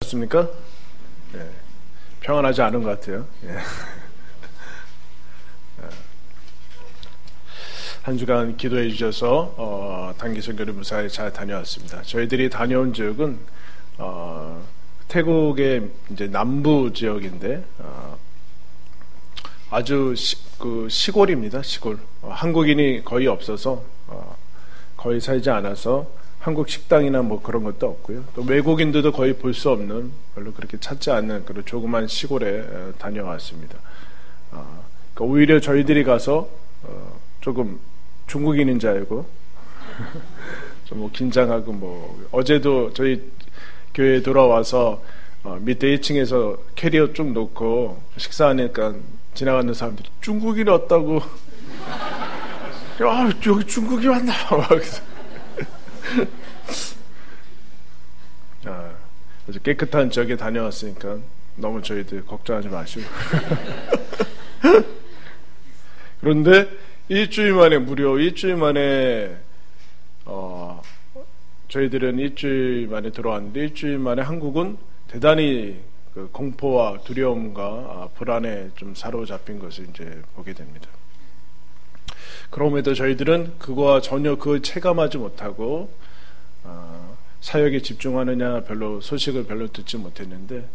습니까? 예. 평안하지 않은 것 같아요. 예. 한 주간 기도해 주셔서 단기 선교를 무사히 잘 다녀왔습니다. 저희들이 다녀온 지역은 태국의 이제 남부 지역인데 아주 시골입니다. 시골. 한국인이 거의 없어서 거의 살지 않아서 한국 식당이나 뭐 그런 것도 없고요. 또 외국인들도 거의 볼 수 없는, 별로 그렇게 찾지 않는 그런 조그만 시골에 다녀왔습니다. 그러니까 오히려 저희들이 가서 조금 중국인인 줄 알고 좀 뭐 긴장하고, 뭐 어제도 저희 교회에 돌아와서 밑에 1층에서 캐리어 쭉 놓고 식사하니까 지나가는 사람들이 중국인 왔다고 야, 여기 중국이 왔나? 아주 깨끗한 지역에 다녀왔으니까 너무 저희들 걱정하지 마시고. 그런데 무려 일주일 만에 저희들은 일주일 만에 들어왔는데, 일주일 만에 한국은 대단히 그 공포와 두려움과 불안에 좀 사로잡힌 것을 이제 보게 됩니다. 그럼에도 저희들은 그거와 전혀 그걸 체감하지 못하고 사역에 집중하느냐 소식을 별로 듣지 못했는데,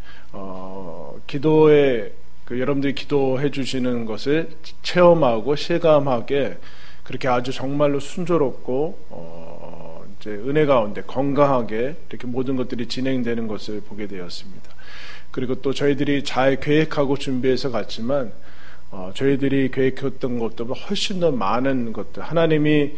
기도에 여러분들이 기도해 주시는 것을 체험하고 실감하게 그렇게 아주 정말로 순조롭고 이제 은혜 가운데 건강하게 이렇게 모든 것들이 진행되는 것을 보게 되었습니다. 그리고 또 저희들이 잘 계획하고 준비해서 갔지만 저희들이 계획했던 것보다 훨씬 더 많은 것들, 하나님이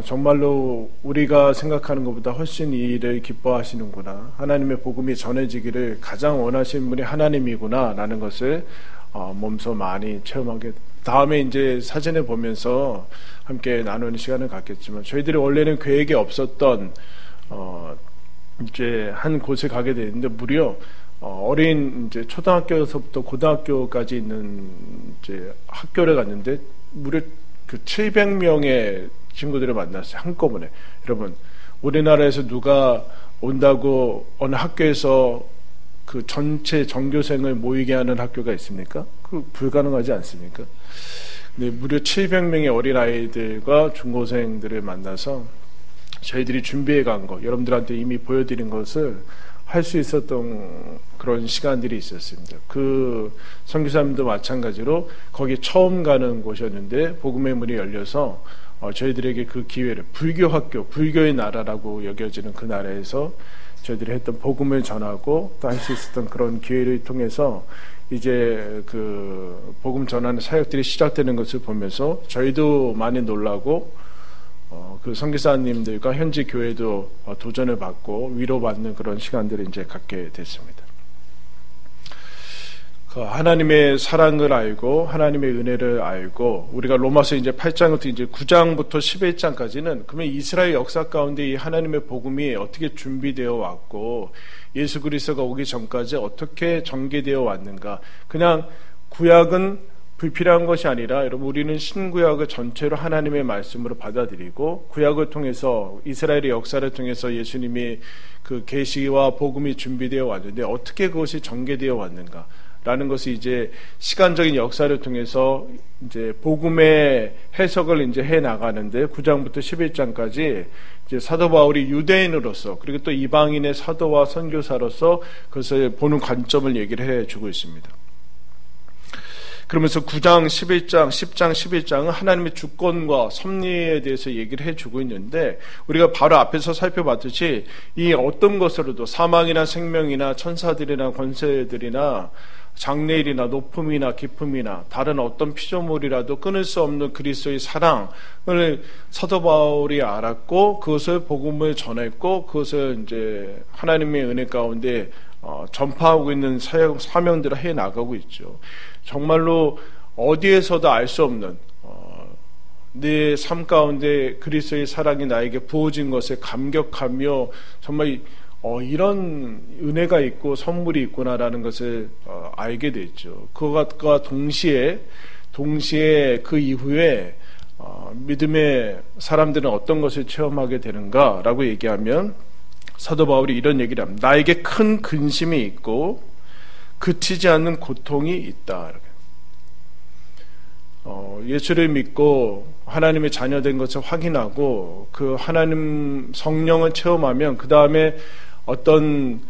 정말로 우리가 생각하는 것보다 훨씬 이 일을 기뻐하시는구나, 하나님의 복음이 전해지기를 가장 원하시는 분이 하나님이구나 라는 것을 몸소 많이 체험하게, 다음에 이제 사진을 보면서 함께 나누는 시간을 갖겠지만, 저희들이 원래는 계획이 없었던 이제 한 곳에 가게 되는데, 무려 어린 이제 초등학교에서부터 고등학교까지 있는 이제 학교를 갔는데 무려 그 700명의 친구들을 만났어요, 한꺼번에. 여러분, 우리나라에서 누가 온다고 어느 학교에서 그 전체 전교생을 모이게 하는 학교가 있습니까? 그 불가능하지 않습니까? 근데 무려 700명의 어린아이들과 중고생들을 만나서 저희들이 준비해 간 거, 여러분들한테 이미 보여드린 것을 할 수 있었던 그런 시간들이 있었습니다. 그 선교사님도 마찬가지로 거기 처음 가는 곳이었는데 복음의 문이 열려서 저희들에게 그 기회를, 불교 학교, 불교의 나라라고 여겨지는 그 나라에서 저희들이 했던 복음을 전하고 또 할 수 있었던 그런 기회를 통해서 이제 그 복음 전하는 사역들이 시작되는 것을 보면서 저희도 많이 놀라고, 그 선교사님들과 현지 교회도 도전을 받고 위로받는 그런 시간들을 이제 갖게 됐습니다. 그 하나님의 사랑을 알고 하나님의 은혜를 알고, 우리가 로마서 이제 8장부터 이제 9장부터 11장까지는 그러면 이스라엘 역사 가운데 이 하나님의 복음이 어떻게 준비되어 왔고 예수 그리스도가 오기 전까지 어떻게 전개되어 왔는가. 그냥 구약은 불필요한 것이 아니라, 여러분, 우리는 신구약을 전체로 하나님의 말씀으로 받아들이고 구약을 통해서 이스라엘의 역사를 통해서 예수님이 그 계시와 복음이 준비되어 왔는데 어떻게 그것이 전개되어 왔는가 라는 것이 이제 시간적인 역사를 통해서 이제 복음의 해석을 이제 해 나가는데, 9장부터 11장까지 이제 사도 바울이 유대인으로서 그리고 또 이방인의 사도와 선교사로서 그것을 보는 관점을 얘기를 해 주고 있습니다. 그러면서 9장, 11장, 10장, 11장은 하나님의 주권과 섭리에 대해서 얘기를 해주고 있는데, 우리가 바로 앞에서 살펴봤듯이 이 어떤 것으로도 사망이나 생명이나 천사들이나 권세들이나 장래일이나 높음이나 깊음이나 다른 어떤 피조물이라도 끊을 수 없는 그리스도의 사랑을 사도 바울이 알았고 그것을 복음을 전했고 그것을 이제 하나님의 은혜 가운데 전파하고 있는 사명들을 해 나가고 있죠. 정말로 어디에서도 알 수 없는 내 삶 가운데 그리스도의 사랑이 나에게 부어진 것에 감격하며 정말 이런 은혜가 있고 선물이 있구나라는 것을 알게 됐죠. 그것과 동시에 그 이후에 믿음의 사람들은 어떤 것을 체험하게 되는가라고 얘기하면, 사도 바울이 이런 얘기를 합니다. 나에게 큰 근심이 있고 그치지 않는 고통이 있다. 예수를 믿고 하나님의 자녀된 것을 확인하고 그 하나님 성령을 체험하면 그 다음에 어떤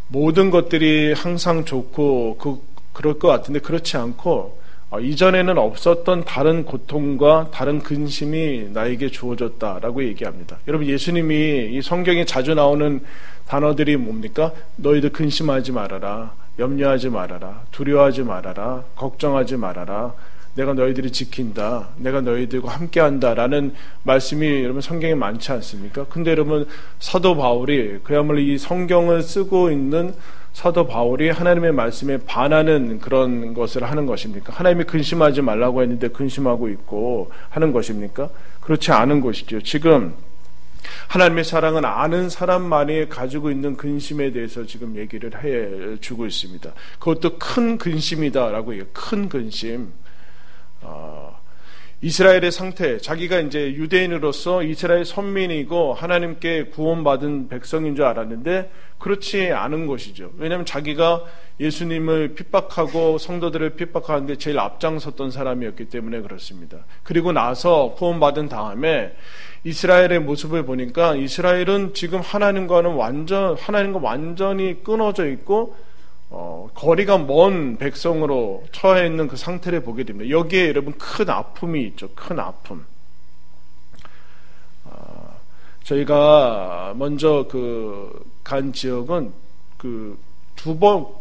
모든 것들이 항상 좋고 그럴 것 같은데 그렇지 않고 이전에는 없었던 다른 고통과 다른 근심이 나에게 주어졌다라고 얘기합니다. 여러분, 예수님이 이 성경에 자주 나오는 단어들이 뭡니까? 너희들 근심하지 말아라, 염려하지 말아라, 두려워하지 말아라, 걱정하지 말아라, 내가 너희들을 지킨다, 내가 너희들과 함께한다라는 말씀이 여러분 성경에 많지 않습니까? 근데 여러분, 사도 바울이 그야말로 이 성경을 쓰고 있는 사도 바울이 하나님의 말씀에 반하는 그런 것을 하는 것입니까? 하나님이 근심하지 말라고 했는데 근심하고 있고 하는 것입니까? 그렇지 않은 것이죠. 지금 하나님의 사랑은 아는 사람만이 가지고 있는 근심에 대해서 지금 얘기를 해주고 있습니다. 그것도 큰 근심이다라고 얘기해요. 큰 근심. 이스라엘의 상태, 자기가 이제 유대인으로서 이스라엘 선민이고 하나님께 구원받은 백성인 줄 알았는데 그렇지 않은 것이죠. 왜냐하면 자기가 예수님을 핍박하고 성도들을 핍박하는데 제일 앞장섰던 사람이었기 때문에 그렇습니다. 그리고 나서 구원받은 다음에 이스라엘의 모습을 보니까 이스라엘은 지금 하나님과 완전히 끊어져 있고 거리가 먼 백성으로 처해 있는 그 상태를 보게 됩니다. 여기에 여러분 큰 아픔이 있죠. 큰 아픔. 저희가 먼저 간 지역은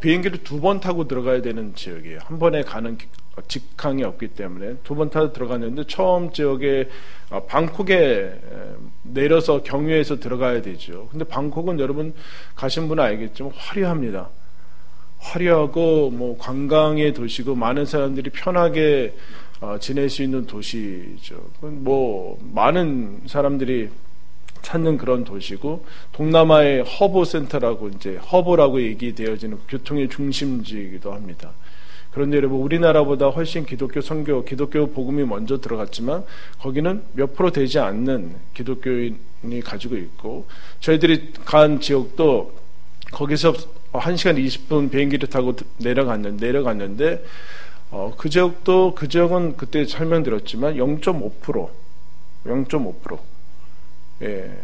비행기를 2번 타고 들어가야 되는 지역이에요. 한 번에 가는 직항이 없기 때문에 2번 타고 들어갔는데 처음 지역에 방콕에 내려서 경유해서 들어가야 되죠. 근데 방콕은 여러분 가신 분은 알겠지만 화려합니다. 화려하고 관광의 도시고 많은 사람들이 편하게 지낼 수 있는 도시죠. 많은 사람들이 찾는 그런 도시고 동남아의 허브 센터라고 이제 허브라고 얘기되어지는 교통의 중심지이기도 합니다. 그런데 여러분 우리나라보다 훨씬 기독교 복음이 먼저 들어갔지만 거기는 몇 프로 되지 않는 기독교인이 가지고 있고 저희들이 간 지역도 거기서 1시간 20분 비행기를 타고 내려갔는데 그 지역은 그때 설명드렸지만 0.5%. 예.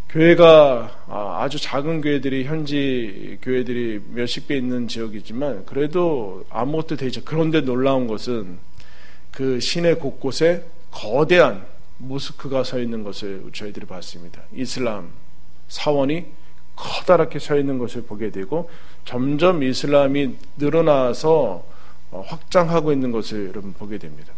교회가 아주 작은 교회들이 현지 교회들이 몇십 개 있는 지역이지만 그래도 아무것도 되지. 그런데 놀라운 것은 그 시내 곳곳에 거대한 모스크가 서 있는 것을 저희들이 봤습니다. 이슬람 사원이 커다랗게 서 있는 것을 보게 되고 점점 이슬람이 늘어나서 확장하고 있는 것을 여러분 보게 됩니다.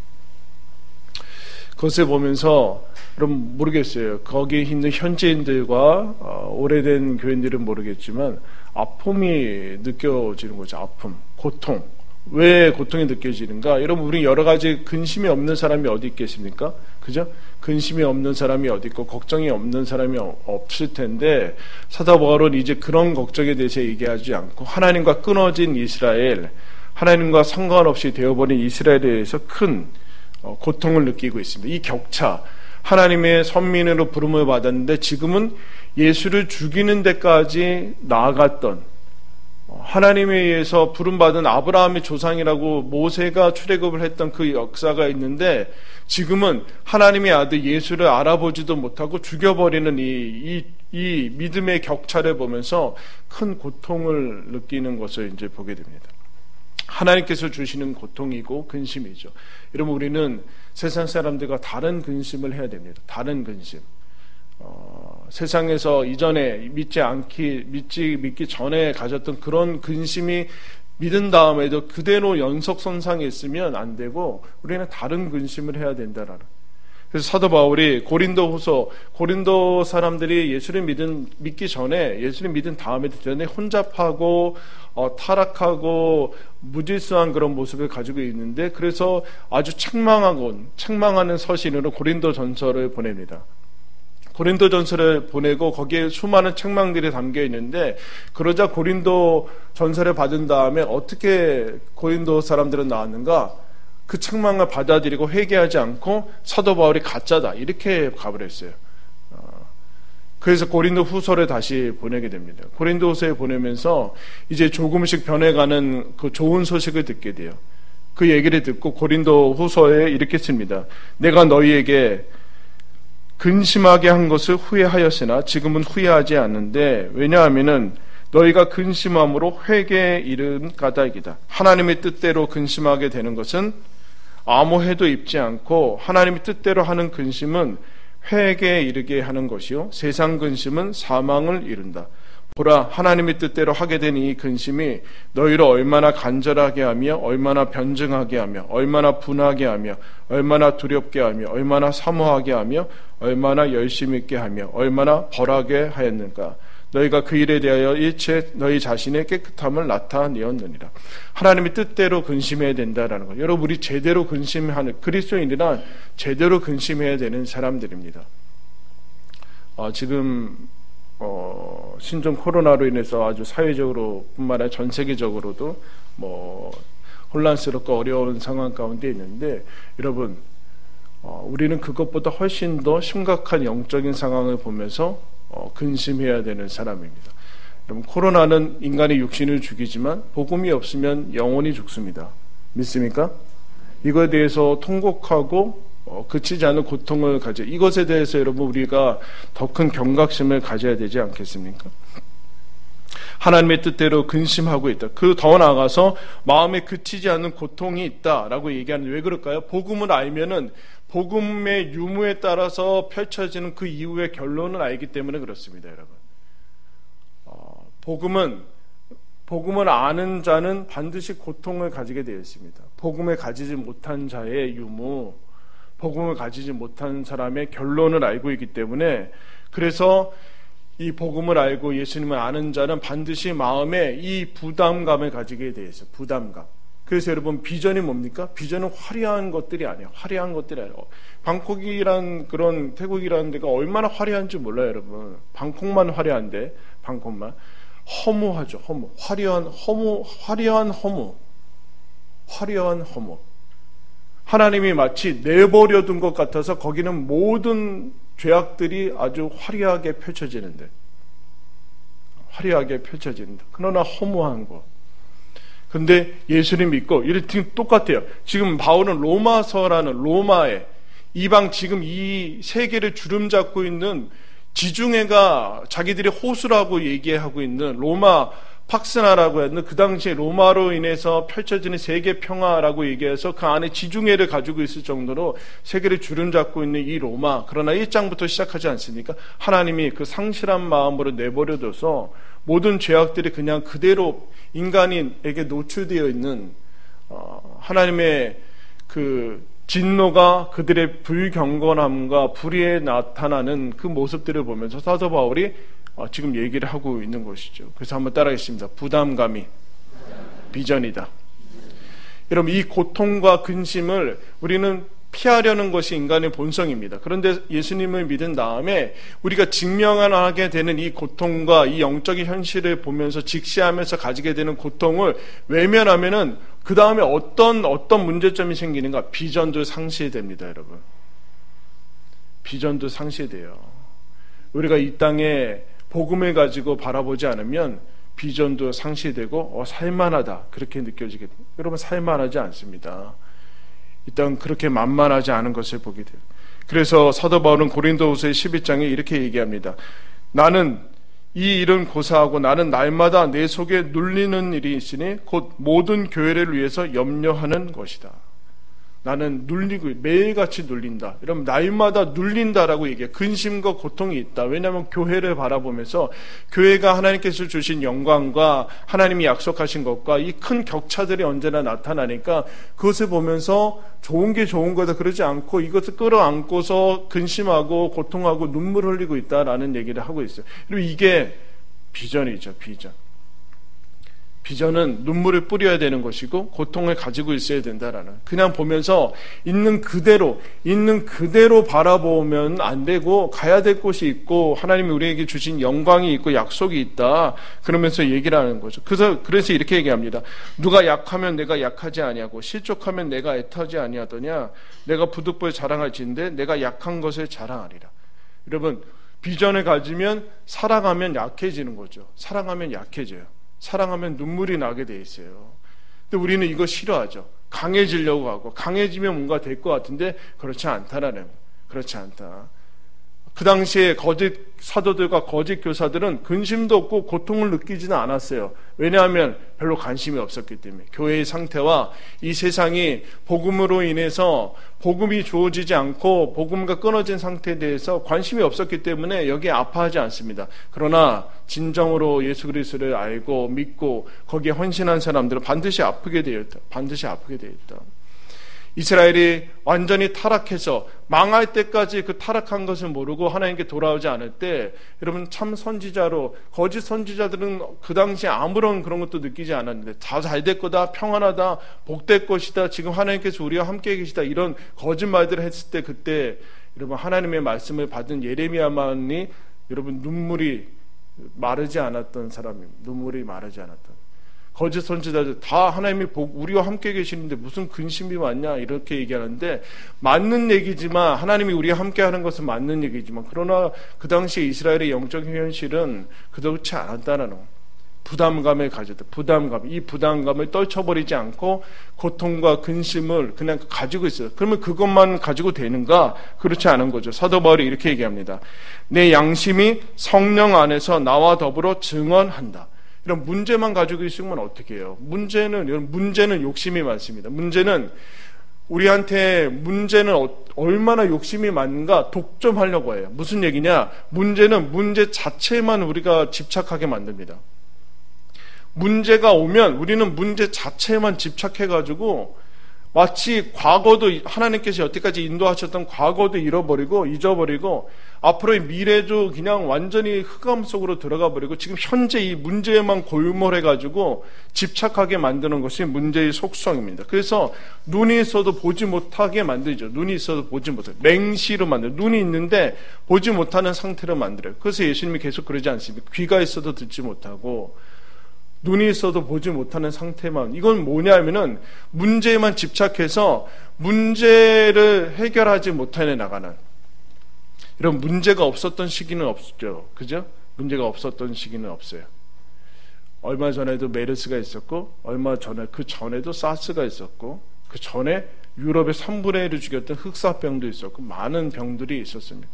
그것을 보면서 여러분 모르겠어요. 거기에 있는 현지인들과 오래된 교인들은 모르겠지만 아픔이 느껴지는 거죠. 아픔, 고통. 왜 고통이 느껴지는가? 여러분 우리 여러 가지 근심이 없는 사람이 어디 있겠습니까? 그죠? 근심이 없는 사람이 어디 있고 걱정이 없는 사람이 없을 텐데 사도 바울은 이제 그런 걱정에 대해서 얘기하지 않고 하나님과 끊어진 이스라엘, 하나님과 상관없이 되어버린 이스라엘에 대해서 큰 고통을 느끼고 있습니다. 이 격차, 하나님의 선민으로 부름을 받았는데 지금은 예수를 죽이는 데까지 나아갔던 하나님에 의해서 부름받은 아브라함의 조상이라고 모세가 출애굽을 했던 그 역사가 있는데 지금은 하나님의 아들 예수를 알아보지도 못하고 죽여버리는 이 믿음의 격차를 보면서 큰 고통을 느끼는 것을 이제 보게 됩니다. 하나님께서 주시는 고통이고 근심이죠. 여러분 우리는 세상 사람들과 다른 근심을 해야 됩니다. 다른 근심. 세상에서 이전에 믿기 전에 가졌던 그런 근심이 믿은 다음에도 그대로 연속선상에 있으면 안 되고 우리는 다른 근심을 해야 된다라는. 그래서 사도 바울이 고린도 사람들이 예수를 믿기 전에 예수를 믿은 다음에도 전에 혼잡하고 타락하고 무질서한 그런 모습을 가지고 있는데 그래서 아주 책망하는 서신으로 고린도전서를 보냅니다. 고린도전서를 보내고 거기에 수많은 책망들이 담겨 있는데 그러자 고린도전서를 받은 다음에 어떻게 고린도 사람들은 나왔는가? 그 책망을 받아들이고 회개하지 않고 사도 바울이 가짜다 이렇게 가버렸어요. 그래서 고린도 후서를 다시 보내게 됩니다. 고린도 후서에 보내면서 이제 조금씩 변해가는 그 좋은 소식을 듣게 돼요. 그 얘기를 듣고 고린도 후서에 이렇게 씁니다. 내가 너희에게 근심하게 한 것을 후회하였으나 지금은 후회하지 않는데, 왜냐하면은 너희가 근심함으로 회개에 이른 까닭이다. 하나님의 뜻대로 근심하게 되는 것은 아무 해도 입지 않고, 하나님의 뜻대로 하는 근심은 회개에 이르게 하는 것이요, 세상 근심은 사망을 이룬다. 보라, 하나님의 뜻대로 하게 된 이 근심이 너희를 얼마나 간절하게 하며, 얼마나 변증하게 하며, 얼마나 분하게 하며, 얼마나 두렵게 하며, 얼마나 사모하게 하며, 얼마나 열심 있게 하며, 얼마나 벌하게 하였는가. 너희가 그 일에 대하여 일체 너희 자신의 깨끗함을 나타내었느니라. 하나님의 뜻대로 근심해야 된다라는 것. 여러분, 우리 제대로 근심하는 그리스도인이란 제대로 근심해야 되는 사람들입니다. 지금 신종 코로나로 인해서 아주 사회적으로 뿐만 아니라 전 세계적으로도 혼란스럽고 어려운 상황 가운데 있는데, 여러분, 우리는 그것보다 훨씬 더 심각한 영적인 상황을 보면서 근심해야 되는 사람입니다. 여러분, 코로나는 인간의 육신을 죽이지만 복음이 없으면 영혼이 죽습니다. 믿습니까? 이거에 대해서 통곡하고 그치지 않은 고통을 가져, 이것에 대해서 여러분 우리가 더 큰 경각심을 가져야 되지 않겠습니까? 하나님의 뜻대로 근심하고 있다. 그 더 나아가서 마음에 그치지 않는 고통이 있다라고 얘기하는데, 왜 그럴까요? 복음을 알면은 복음의 유무에 따라서 펼쳐지는 그 이후의 결론을 알기 때문에 그렇습니다, 여러분. 복음을 아는 자는 반드시 고통을 가지게 되어 있습니다. 복음을 가지지 못한 자의 유무, 복음을 가지지 못한 사람의 결론을 알고 있기 때문에, 그래서 이 복음을 알고 예수님을 아는 자는 반드시 마음에 이 부담감을 가지게 되어 있어요. 부담감. 그래서 여러분, 비전이 뭡니까? 비전은 화려한 것들이 아니에요. 화려한 것들이 아니에요. 방콕이란, 그런 태국이라는 데가 얼마나 화려한지 몰라요, 여러분. 방콕만 화려한데, 방콕만. 허무하죠, 허무. 화려한 허무. 하나님이 마치 내버려둔 것 같아서 거기는 모든 죄악들이 아주 화려하게 펼쳐지는데, 그러나 허무한 것. 근데 예수님 믿고, 이렇게 똑같아요. 지금 바울은 로마서라는 로마에 이방, 지금 이 세계를 주름잡고 있는 지중해가 자기들이 호수라고 얘기하고 있는 로마 팍스나라고 했는, 그 당시에 로마로 인해서 펼쳐지는 세계 평화라고 얘기해서 그 안에 지중해를 가지고 있을 정도로 세계를 주름잡고 있는 이 로마, 그러나 1장부터 시작하지 않습니까? 하나님이 그 상실한 마음으로 내버려둬서 모든 죄악들이 그냥 그대로 인간에게 노출되어 있는, 하나님의 그 진노가 그들의 불경건함과 불의에 나타나는 그 모습들을 보면서 사도 바울이 지금 얘기를 하고 있는 것이죠. 그래서 한번 따라하겠습니다. 부담감이 비전이다. 여러분, 이 고통과 근심을 우리는 피하려는 것이 인간의 본성입니다. 그런데 예수님을 믿은 다음에 우리가 직면하게 되는 이 고통과 이 영적인 현실을 보면서 직시하면서 가지게 되는 고통을 외면하면은 그 다음에 어떤 문제점이 생기는가? 비전도 상실됩니다, 여러분. 비전도 상실돼요. 우리가 이 땅에 복음을 가지고 바라보지 않으면 비전도 상실되고 살만하다, 그렇게 느껴지게 됩니다. 여러분, 살만하지 않습니다. 일단 그렇게 만만하지 않은 것을 보게 돼요. 그래서 사도 바울은 고린도후서 12장에 이렇게 얘기합니다. 나는 이 일은 고사하고 나는 날마다 내 속에 눌리는 일이 있으니 곧 모든 교회를 위해서 염려하는 것이다. 나는 눌리고 매일같이 눌린다. 이러면 날마다 눌린다라고 얘기해요. 근심과 고통이 있다. 왜냐하면 교회를 바라보면서 교회가 하나님께서 주신 영광과 하나님이 약속하신 것과 이 큰 격차들이 언제나 나타나니까 그것을 보면서 좋은 게 좋은 거다 그러지 않고 이것을 끌어안고서 근심하고 고통하고 눈물 흘리고 있다라는 얘기를 하고 있어요. 그리고 이게 비전이죠, 비전. 비전은 눈물을 뿌려야 되는 것이고 고통을 가지고 있어야 된다라는, 그냥 보면서 있는 그대로 바라보면 안 되고 가야 될 곳이 있고 하나님이 우리에게 주신 영광이 있고 약속이 있다, 그러면서 얘기를 하는 거죠. 그래서 이렇게 얘기합니다. 누가 약하면 내가 약하지 아니하고 실족하면 내가 애타지 아니하더냐. 내가 부득불 자랑할진대 내가 약한 것을 자랑하리라. 여러분, 비전을 가지면 사랑하면 약해지는 거죠. 사랑하면 약해져요. 사랑하면 눈물이 나게 돼 있어요. 근데 우리는 이거 싫어하죠. 강해지려고 하고, 강해지면 뭔가 될 것 같은데 그렇지 않다라는, 그렇지 않다. 그 당시에 거짓 사도들과 거짓 교사들은 근심도 없고 고통을 느끼지는 않았어요. 왜냐하면 별로 관심이 없었기 때문에. 교회의 상태와 이 세상이 복음으로 인해서 복음이 주어지지 않고 복음과 끊어진 상태에 대해서 관심이 없었기 때문에 여기에 아파하지 않습니다. 그러나 진정으로 예수 그리스도를 알고 믿고 거기에 헌신한 사람들은 반드시 아프게 되었다. 반드시 아프게 되었다. 이스라엘이 완전히 타락해서 망할 때까지 그 타락한 것을 모르고 하나님께 돌아오지 않을 때, 여러분 참 선지자로, 거짓 선지자들은 그 당시에 아무런 그런 것도 느끼지 않았는데 다 잘 될 거다, 평안하다, 복될 것이다, 지금 하나님께서 우리와 함께 계시다, 이런 거짓말들을 했을 때, 그때 여러분 하나님의 말씀을 받은 예레미야만이 여러분 눈물이 마르지 않았던 사람입니다. 눈물이 마르지 않았던. 거짓 선지자들 다 하나님이 우리와 함께 계시는데 무슨 근심이 많냐 이렇게 얘기하는데, 맞는 얘기지만, 하나님이 우리와 함께 하는 것은 맞는 얘기지만, 그러나 그 당시에 이스라엘의 영적 현실은 그렇지 않았다는 거. 부담감을 가졌다. 부담감. 이 부담감을 떨쳐버리지 않고 고통과 근심을 그냥 가지고 있어요. 그러면 그것만 가지고 되는가? 그렇지 않은 거죠. 사도 바울이 이렇게 얘기합니다. 내 양심이 성령 안에서 나와 더불어 증언한다. 이런 문제만 가지고 있으면 어떻게 해요? 문제는 욕심이 많습니다. 문제는 얼마나 욕심이 많은가 독점하려고 해요. 무슨 얘기냐? 문제는 문제 자체만 우리가 집착하게 만듭니다. 문제가 오면 우리는 문제 자체만 집착해가지고 마치 과거도, 하나님께서 여태까지 인도하셨던 과거도 잊어버리고 앞으로의 미래도 그냥 완전히 흑암 속으로 들어가 버리고 지금 현재 이 문제에만 골몰해가지고 집착하게 만드는 것이 문제의 속성입니다. 그래서 눈이 있어도 보지 못하게 만들죠. 눈이 있어도 보지 못하게, 맹시로 만들어요. 눈이 있는데 보지 못하는 상태로 만들어요. 그래서 예수님이 계속 그러지 않습니까? 귀가 있어도 듣지 못하고 눈이 있어도 보지 못하는 상태만. 이건 뭐냐면은 문제에만 집착해서 문제를 해결하지 못해 나가는, 이런 문제가 없었던 시기는 없죠. 그죠? 문제가 없었던 시기는 없어요. 얼마 전에도 메르스가 있었고, 그 전에도 사스가 있었고, 그 전에 유럽의 3분의 1을 죽였던 흑사병도 있었고, 많은 병들이 있었습니다.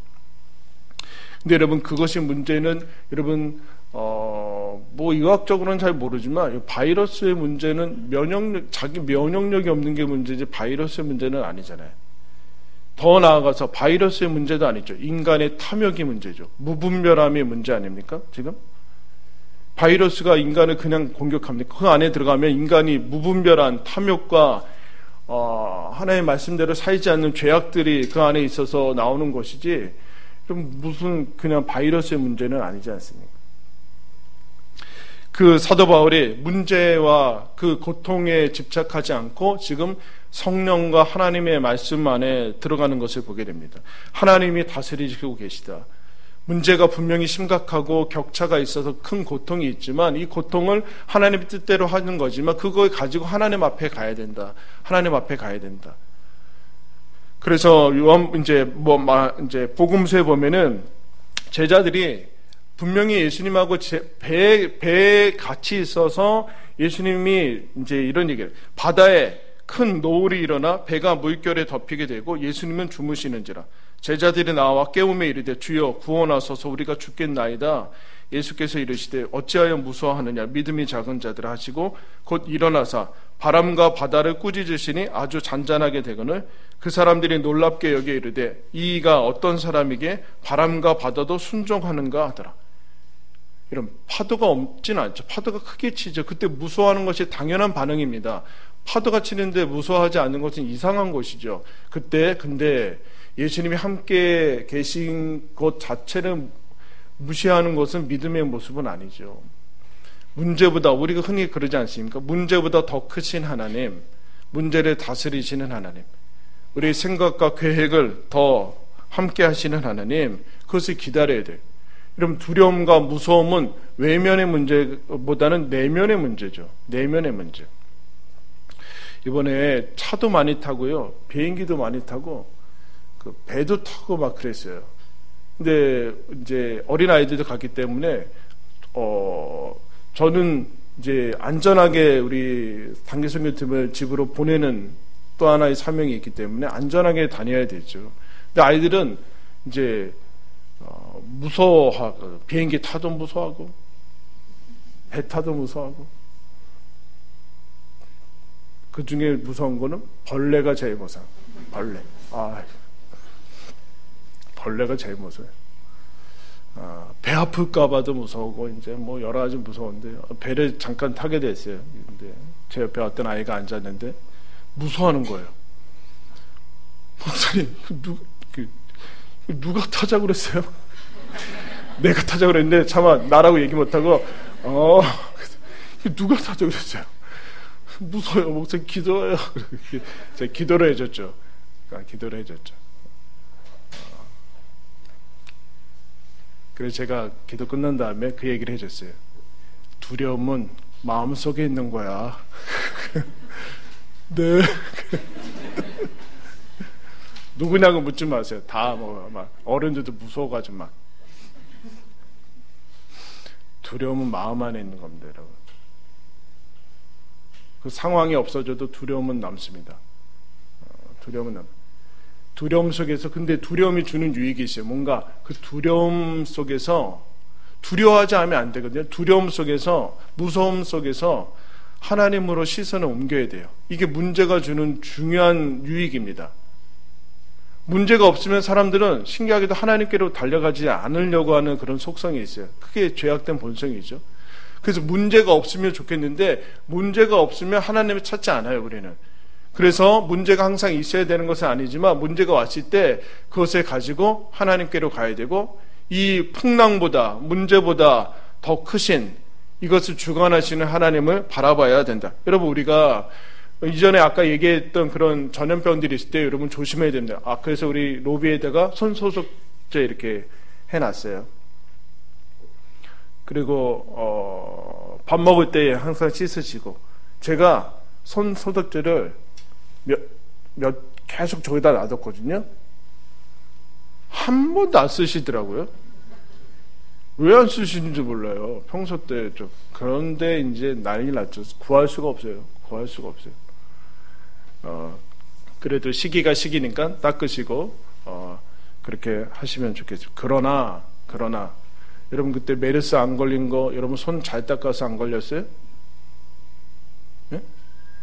근데 여러분, 그것이 문제는, 여러분, 의학적으로는 잘 모르지만, 바이러스의 문제는 자기 면역력이 없는 게 문제지, 바이러스의 문제는 아니잖아요. 더 나아가서 바이러스의 문제도 아니죠. 인간의 탐욕이 문제죠. 무분별함이 문제 아닙니까? 지금? 바이러스가 인간을 그냥 공격합니까? 그 안에 들어가면 인간이 무분별한 탐욕과 하나님의 말씀대로 살지 않는 죄악들이 그 안에 있어서 나오는 것이지, 그럼 무슨 그냥 바이러스의 문제는 아니지 않습니까? 그 사도 바울이 문제와 그 고통에 집착하지 않고 지금 성령과 하나님의 말씀 안에 들어가는 것을 보게 됩니다. 하나님이 다스리시고 계시다. 문제가 분명히 심각하고 격차가 있어서 큰 고통이 있지만, 이 고통을 하나님의 뜻대로 하는 거지만 그걸 가지고 하나님 앞에 가야 된다. 하나님 앞에 가야 된다. 그래서 이제 복음서에 보면은 제자들이 분명히 예수님하고 배에 같이 있어서 예수님이 이제 이런 얘기를, 바다에 큰 노을이 일어나 배가 물결에 덮이게 되고 예수님은 주무시는지라. 제자들이 나와 깨우며 이르되 주여 구원하소서 우리가 죽겠나이다. 예수께서 이르시되 어찌하여 무서워하느냐 믿음이 작은 자들아 하시고 곧 일어나사 바람과 바다를 꾸짖으시니 아주 잔잔하게 되거늘 그 사람들이 놀랍게 여겨 이르되 이가 어떤 사람에게 바람과 바다도 순종하는가 하더라. 이런 파도가 없지는 않죠. 파도가 크게 치죠. 그때 무서워하는 것이 당연한 반응입니다. 파도가 치는데 무서워하지 않는 것은 이상한 것이죠. 그때 근데 예수님이 함께 계신 것 자체를 무시하는 것은 믿음의 모습은 아니죠. 문제보다, 우리가 흔히 그러지 않습니까? 문제보다 더 크신 하나님, 문제를 다스리시는 하나님, 우리의 생각과 계획을 더 함께 하시는 하나님, 그것을 기다려야 돼요. 여러분, 두려움과 무서움은 외면의 문제보다는 내면의 문제죠. 내면의 문제. 이번에 차도 많이 타고요, 비행기도 많이 타고, 그 배도 타고 막 그랬어요. 근데 이제 어린 아이들도 갔기 때문에 저는 이제 안전하게 우리 단기 선교팀을 집으로 보내는 또 하나의 사명이 있기 때문에 안전하게 다녀야 되죠. 근데 아이들은 이제 무서워하고, 비행기 타도 무서워하고 배 타도 무서워하고, 그 중에 무서운 거는 벌레가 제일 무서워. 벌레. 벌레가 제일 무서워요. 배 아플까봐도 무서우고, 이제 뭐 여러 가지 무서운데, 배를 잠깐 타게 됐어요. 근데 제 옆에 어떤 아이가 앉았는데 무서워하는 거예요. 목사님, 누가 타자고 그랬어요? 내가 타자고 그랬는데 차마 나라고 얘기 못하고 누가 타자고 그랬어요? 무서워요. 목사님 기도해요. 제가 기도를 해줬죠. 그래서 제가 기도 끝난 다음에 그 얘기를 해줬어요. 두려움은 마음속에 있는 거야. 네. 누구냐고 묻지 마세요. 다 막 어른들도 무서워가지고 막. 두려움은 마음 안에 있는 겁니다, 여러분. 그 상황이 없어져도 두려움은 남습니다. 두려움 속에서, 근데 두려움이 주는 유익이 있어요. 뭔가 그 두려움 속에서, 두려워하지 않으면 안 되거든요. 두려움 속에서, 무서움 속에서 하나님으로 시선을 옮겨야 돼요. 이게 문제가 주는 중요한 유익입니다. 문제가 없으면 사람들은 신기하게도 하나님께로 달려가지 않으려고 하는 그런 속성이 있어요. 그게 죄악된 본성이죠. 그래서 문제가 없으면 좋겠는데, 문제가 없으면 하나님을 찾지 않아요, 우리는. 그래서 문제가 항상 있어야 되는 것은 아니지만, 문제가 왔을 때 그것을 가지고 하나님께로 가야 되고, 이 풍랑보다, 문제보다 더 크신 이것을 주관하시는 하나님을 바라봐야 된다. 여러분, 우리가 이전에 아까 얘기했던 그런 전염병들이 있을 때 여러분 조심해야 됩니다. 그래서 우리 로비에다가 손소독제 이렇게 해놨어요. 그리고 밥 먹을 때 항상 씻으시고, 제가 손소독제를 계속 저기다 놔뒀거든요. 한 번도 안 쓰시더라고요. 왜 안 쓰시는지 몰라요. 평소 때 좀. 그런데 이제 난리 났죠. 구할 수가 없어요. 그래도 시기가 시기니까 닦으시고 그렇게 하시면 좋겠죠. 그러나 여러분, 그때 메르스 안 걸린 거 여러분 손 잘 닦아서 안 걸렸어요? 네?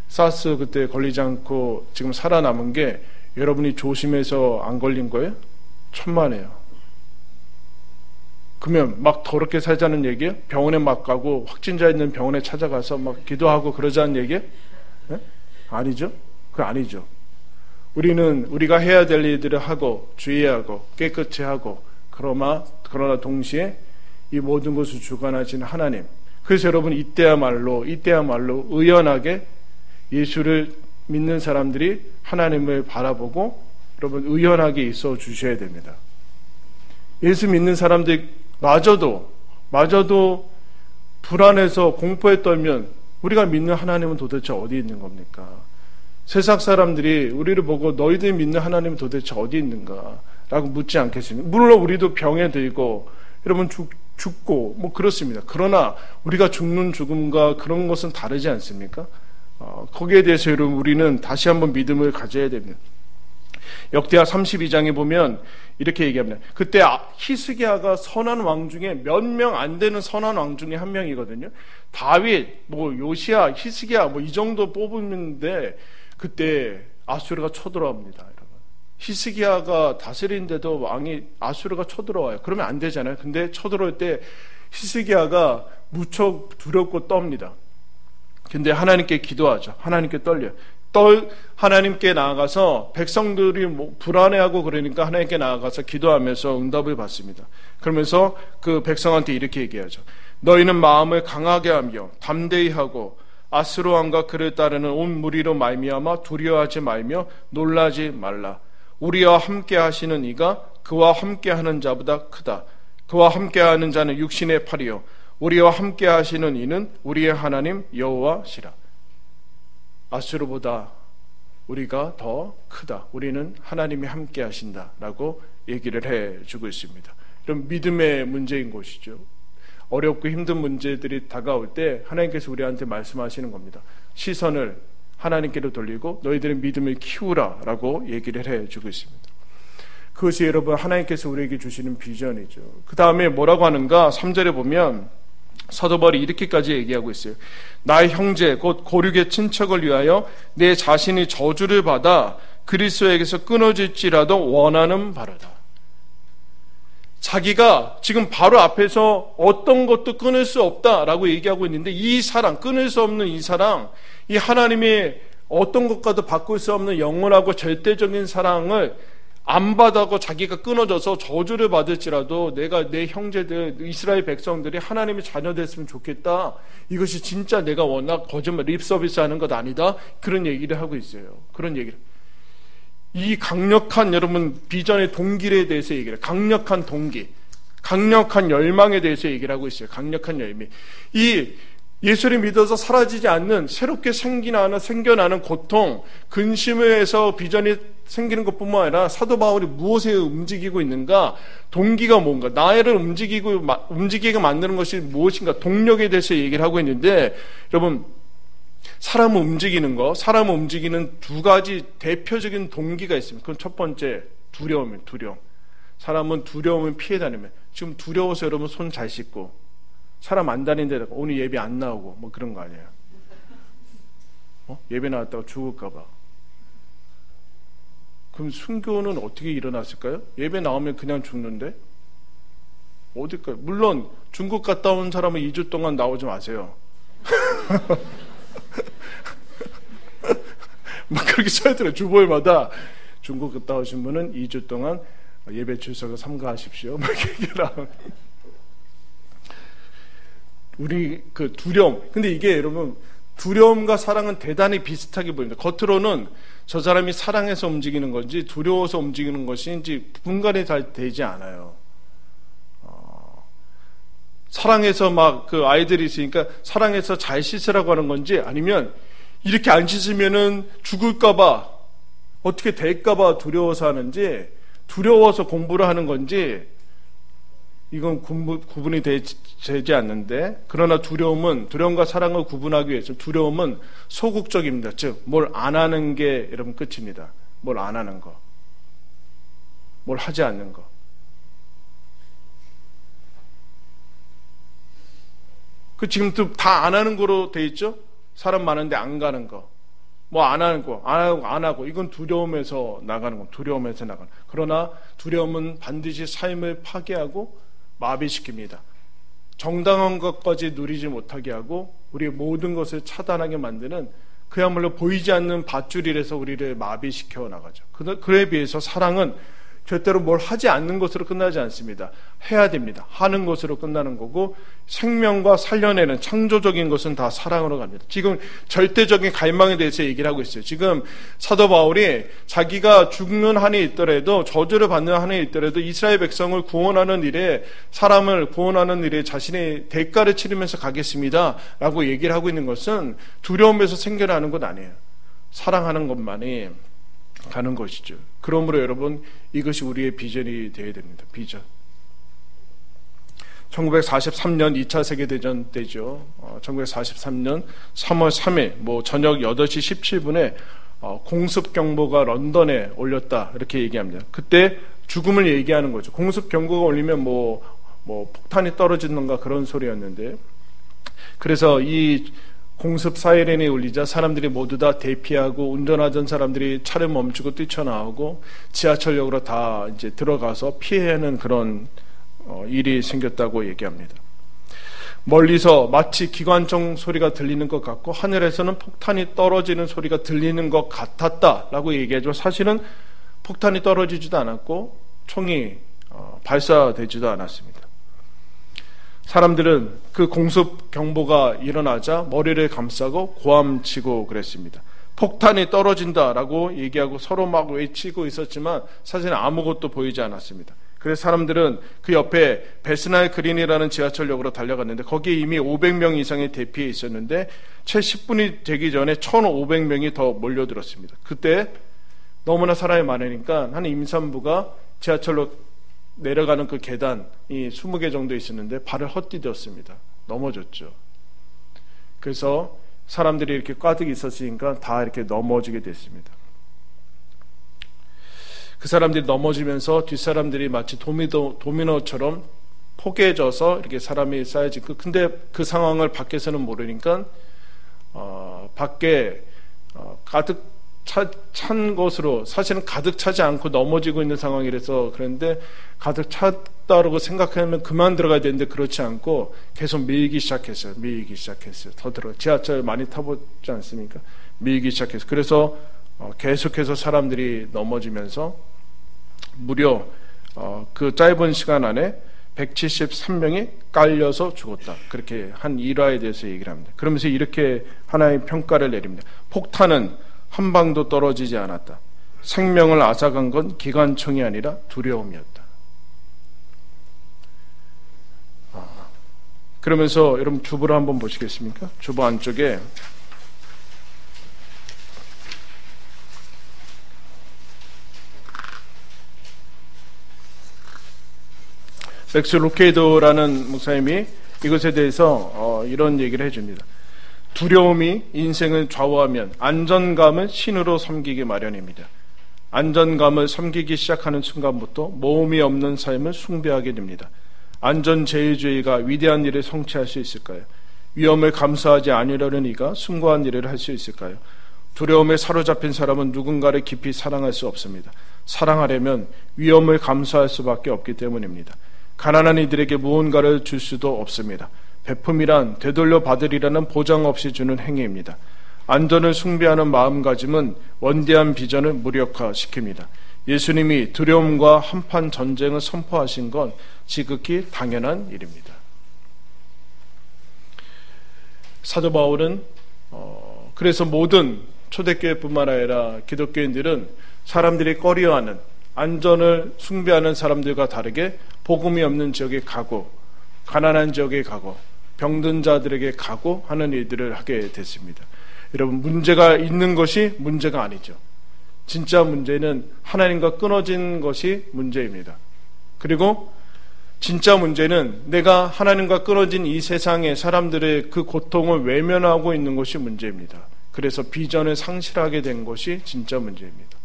사스 그때 걸리지 않고 지금 살아남은 게 여러분이 조심해서 안 걸린 거예요? 천만에요. 그러면 막 더럽게 살자는 얘기예요? 병원에 막 가고 확진자 있는 병원에 찾아가서 막 기도하고 그러자는 얘기예요? 네? 아니죠? 그거 아니죠. 우리는 우리가 해야 될 일들을 하고 주의하고 깨끗이 하고, 그러나 동시에 이 모든 것을 주관하시는 하나님. 그래서 여러분, 이때야말로 의연하게 예수를 믿는 사람들이 하나님을 바라보고 여러분 의연하게 있어 주셔야 됩니다. 예수 믿는 사람들마저도 불안해서 공포에 떨면 우리가 믿는 하나님은 도대체 어디 있는 겁니까? 세상 사람들이 우리를 보고 너희들이 믿는 하나님은 도대체 어디 있는가? 라고 묻지 않겠습니까? 물론 우리도 병에 들고 여러분 죽고 뭐 그렇습니다. 그러나 우리가 죽는 죽음과 그런 것은 다르지 않습니까? 거기에 대해서 여러분 우리는 다시 한번 믿음을 가져야 됩니다. 역대하 32장에 보면 이렇게 얘기합니다. 그때 히스기야가 선한 왕 중에 몇 명 안 되는 선한 왕 중에 한 명이거든요. 다윗, 요시야, 히스기야 이 정도 뽑는데 그때 아수르가 쳐들어옵니다. 여러분. 히스기야가 다스리는데도 왕이 아수르가 쳐들어와요. 그러면 안 되잖아요. 근데 쳐들어올 때 히스기야가 무척 두렵고 떱니다. 근데 하나님께 기도하죠. 하나님께 떨려요. 하나님께 나아가서 백성들이 불안해하고 그러니까 하나님께 나아가서 기도하면서 응답을 받습니다. 그러면서 그 백성한테 이렇게 얘기하죠. 너희는 마음을 강하게 하며 담대히 하고 아수르 왕과 그를 따르는 온 무리로 말미암아 두려워하지 말며 놀라지 말라. 우리와 함께 하시는 이가 그와 함께 하는 자보다 크다. 그와 함께 하는 자는 육신의 팔이요 우리와 함께 하시는 이는 우리의 하나님 여호와시라. 아수르보다 우리가 더 크다. 우리는 하나님이 함께 하신다라고 얘기를 해주고 있습니다. 이런 믿음의 문제인 것이죠. 어렵고 힘든 문제들이 다가올 때 하나님께서 우리한테 말씀하시는 겁니다. 시선을 하나님께로 돌리고 너희들의 믿음을 키우라 라고 얘기를 해주고 있습니다. 그것이 여러분 하나님께서 우리에게 주시는 비전이죠. 그 다음에 뭐라고 하는가? 3절에 보면 사도 바울이 이렇게까지 얘기하고 있어요. 나의 형제 곧 고륙의 친척을 위하여 내 자신이 저주를 받아 그리스도에게서 끊어질지라도 원하는 바로다. 자기가 지금 바로 앞에서 어떤 것도 끊을 수 없다라고 얘기하고 있는데 이 사랑, 끊을 수 없는 이 사랑, 이 하나님의 어떤 것과도 바꿀 수 없는 영원하고 절대적인 사랑을 안 받아고 자기가 끊어져서 저주를 받을지라도 내가 내 형제들, 이스라엘 백성들이 하나님의 자녀 됐으면 좋겠다. 이것이 진짜 내가 워낙 거짓말, 립서비스 하는 것 아니다. 그런 얘기를 하고 있어요. 그런 얘기를. 이 강력한 여러분 비전의 동기에 대해서 얘기를 해요. 강력한 동기, 강력한 열망에 대해서 얘기를 하고 있어요. 강력한 열미. 이 예수를 믿어서 사라지지 않는 새롭게 생겨나는 고통, 근심에서 비전이 생기는 것뿐만 아니라 사도 바울이 무엇에 움직이고 있는가, 동기가 뭔가, 나를 움직이게 만드는 것이 무엇인가, 동력에 대해서 얘기를 하고 있는데, 여러분 사람을 움직이는 두 가지 대표적인 동기가 있습니다. 그건 첫 번째 두려움. 사람은 두려움을 피해 다니면, 지금 두려워서 여러분 손 잘 씻고 사람 안 다니는 데 오늘 예배 안 나오고 뭐 그런 거 아니에요? 예배 나왔다고 죽을까 봐. 그럼 순교는 어떻게 일어났을까요? 예배 나오면 그냥 죽는데? 어딜까요? 물론 중국 갔다 온 사람은 2주 동안 나오지 마세요. 막 그렇게 써있더라고요. 주보일마다 중국 갔다 오신 분은 2주 동안 예배 출석을 삼가하십시오. 막 이렇게 나와요. 우리 그 두려움. 근데 이게 여러분 두려움과 사랑은 대단히 비슷하게 보입니다. 겉으로는 저 사람이 사랑해서 움직이는 건지 두려워서 움직이는 것인지 분간이 잘 되지 않아요. 사랑해서 막 그 아이들이 있으니까 사랑해서 잘 씻으라고 하는 건지 아니면 이렇게 안 씻으면은 죽을까봐 어떻게 될까봐 두려워서 하는지 두려워서 공부를 하는 건지 이건 구분이 되지 않는데 그러나 두려움과 사랑을 구분하기 위해서 두려움은 소극적입니다. 즉 뭘 안 하는 게 여러분 끝입니다. 뭘 안 하는 거. 뭘 하지 않는 거. 그 지금 또 다 안 하는 거로 돼 있죠? 사람 많은데 안 가는 거. 뭐 안 하는 거, 안 하고 이건 두려움에서 나가는 거. 두려움에서 나가는 거. 그러나 두려움은 반드시 삶을 파괴하고 마비시킵니다. 정당한 것까지 누리지 못하게 하고 우리의 모든 것을 차단하게 만드는 그야말로 보이지 않는 밧줄이라서 우리를 마비시켜 나가죠. 그에 비해서 사랑은 절대로 뭘 하지 않는 것으로 끝나지 않습니다. 해야 됩니다. 하는 것으로 끝나는 거고 생명과 살려내는 창조적인 것은 다 사랑으로 갑니다. 지금 절대적인 갈망에 대해서 얘기를 하고 있어요. 지금 사도 바울이 자기가 죽는 한이 있더라도 저주를 받는 한이 있더라도 이스라엘 백성을 구원하는 일에 사람을 구원하는 일에 자신의 대가를 치르면서 가겠습니다 라고 얘기를 하고 있는 것은 두려움에서 생겨나는 것 아니에요. 사랑하는 것만이 가는 것이죠. 그러므로 여러분 이것이 우리의 비전이 되어야 됩니다. 비전. 1943년 2차 세계대전 때죠. 1943년 3월 3일 저녁 8시 17분에 공습경보가 런던에 올렸다 이렇게 얘기합니다. 그때 죽음을 얘기하는 거죠. 공습경보가 올리면 폭탄이 떨어지는가 그런 소리였는데 그래서 이 공습 사이렌이 울리자 사람들이 모두 다 대피하고 운전하던 사람들이 차를 멈추고 뛰쳐나오고 지하철역으로 다 이제 들어가서 피해하는 그런 일이 생겼다고 얘기합니다. 멀리서 마치 기관총 소리가 들리는 것 같고 하늘에서는 폭탄이 떨어지는 소리가 들리는 것 같았다라고 얘기하죠. 사실은 폭탄이 떨어지지도 않았고 총이 발사되지도 않았습니다. 사람들은 그 공습 경보가 일어나자 머리를 감싸고 고함치고 그랬습니다. 폭탄이 떨어진다라고 얘기하고 서로 막 외치고 있었지만 사실은 아무것도 보이지 않았습니다. 그래서 사람들은 그 옆에 베스날 그린이라는 지하철역으로 달려갔는데 거기에 이미 500명 이상이 대피해 있었는데 채 10분이 되기 전에 1,500명이 더 몰려들었습니다. 그때 너무나 사람이 많으니까 한 임산부가 지하철로 내려가는 그 계단이 20개 정도 있었는데 발을 헛디뎠습니다. 넘어졌죠. 그래서 사람들이 이렇게 꽈득 있었으니까 다 이렇게 넘어지게 됐습니다. 그 사람들이 넘어지면서 뒷사람들이 마치 도미노처럼 포개져서 이렇게 사람이 쌓여지고, 근데 그 상황을 밖에서는 모르니까 밖에 가득 찬 것으로, 사실은 가득 차지 않고 넘어지고 있는 상황이라서 그런데 가득 찼다고 생각하면 그만 들어가야 되는데 그렇지 않고 계속 밀기 시작했어요. 더 들어. 지하철 많이 타보지 않습니까? 밀기 시작했어요. 그래서 계속해서 사람들이 넘어지면서 무려 그 짧은 시간 안에 173명이 깔려서 죽었다. 그렇게 한 일화에 대해서 얘기를 합니다. 그러면서 이렇게 하나의 평가를 내립니다. 폭탄은 한 방도 떨어지지 않았다. 생명을 앗아간 건 기관총이 아니라 두려움이었다. 그러면서 여러분 주보를 한번 보시겠습니까? 주보 안쪽에 맥스 로케이도라는 목사님이 이것에 대해서 이런 얘기를 해줍니다. 두려움이 인생을 좌우하면 안전감을 신으로 섬기기 마련입니다. 안전감을 섬기기 시작하는 순간부터 모험이 없는 삶을 숭배하게 됩니다. 안전제일주의가 위대한 일을 성취할 수 있을까요? 위험을 감수하지 않으려는 이가 숭고한 일을 할 수 있을까요? 두려움에 사로잡힌 사람은 누군가를 깊이 사랑할 수 없습니다. 사랑하려면 위험을 감수할 수밖에 없기 때문입니다. 가난한 이들에게 무언가를 줄 수도 없습니다. 베품이란 되돌려 받으리라는 보장 없이 주는 행위입니다. 안전을 숭배하는 마음가짐은 원대한 비전을 무력화시킵니다. 예수님이 두려움과 한판 전쟁을 선포하신 건 지극히 당연한 일입니다. 사도 바울은 그래서 모든 초대교회뿐만 아니라 기독교인들은 사람들이 꺼려하는 안전을 숭배하는 사람들과 다르게 복음이 없는 지역에 가고 가난한 지역에 가고 병든 자들에게 가고 하는 일들을 하게 됐습니다. 여러분, 문제가 있는 것이 문제가 아니죠. 진짜 문제는 하나님과 끊어진 것이 문제입니다. 그리고 진짜 문제는 내가 하나님과 끊어진 이 세상의 사람들의 그 고통을 외면하고 있는 것이 문제입니다. 그래서 비전을 상실하게 된 것이 진짜 문제입니다.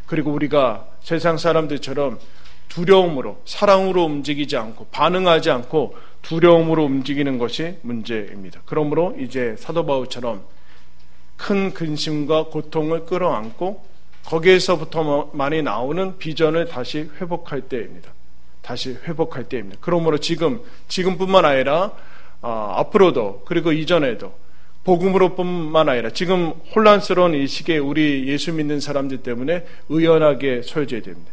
그리고 우리가 세상 사람들처럼 두려움으로, 사랑으로 움직이지 않고 반응하지 않고 두려움으로 움직이는 것이 문제입니다. 그러므로 이제 사도 바울처럼 큰 근심과 고통을 끌어안고 거기에서부터 많이 나오는 비전을 다시 회복할 때입니다. 그러므로 지금뿐만 아니라 앞으로도, 그리고 이전에도 복음으로뿐만 아니라 지금 혼란스러운 이 시기에 우리 예수 믿는 사람들 때문에 의연하게 서줘야 됩니다.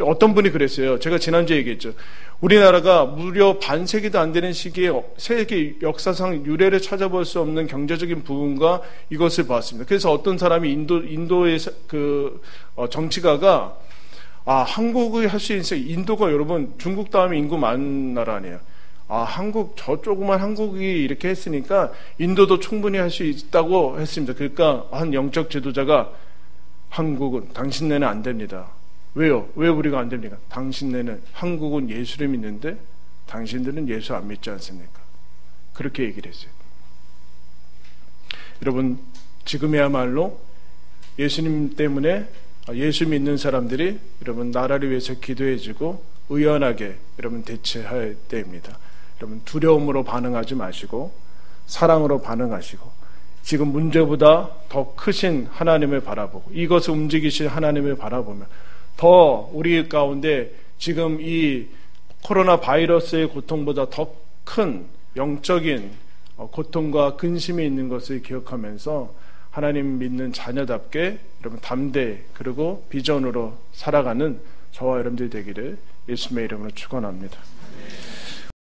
어떤 분이 그랬어요. 제가 지난주에 얘기했죠. 우리나라가 무려 반세기도 안 되는 시기에 세계 역사상 유례를 찾아볼 수 없는 경제적인 부분과 이것을 봤습니다. 그래서 어떤 사람이 인도의 정치가가 한국을 할 수 있어요. 인도가 여러분 중국 다음에 인구 많은 나라 아니에요. 한국, 저 조그만 한국이 이렇게 했으니까 인도도 충분히 할 수 있다고 했습니다. 그러니까 한 영적 지도자가 한국은 당신네는 안 됩니다. 왜요? 왜 우리가 안 됩니까? 당신네는, 한국은 예수를 믿는데 당신들은 예수 안 믿지 않습니까? 그렇게 얘기를 했어요. 여러분, 지금이야말로 예수님 때문에 예수 믿는 사람들이 여러분 나라를 위해서 기도해주고 의연하게 여러분 대처할 때입니다. 여러분 두려움으로 반응하지 마시고 사랑으로 반응하시고 지금 문제보다 더 크신 하나님을 바라보고 이것을 움직이신 하나님을 바라보면 더 우리 가운데 지금 이 코로나 바이러스의 고통보다 더 큰 영적인 고통과 근심이 있는 것을 기억하면서 하나님 믿는 자녀답게 여러분 담대 그리고 비전으로 살아가는 저와 여러분들 되기를 예수님의 이름으로 축원합니다.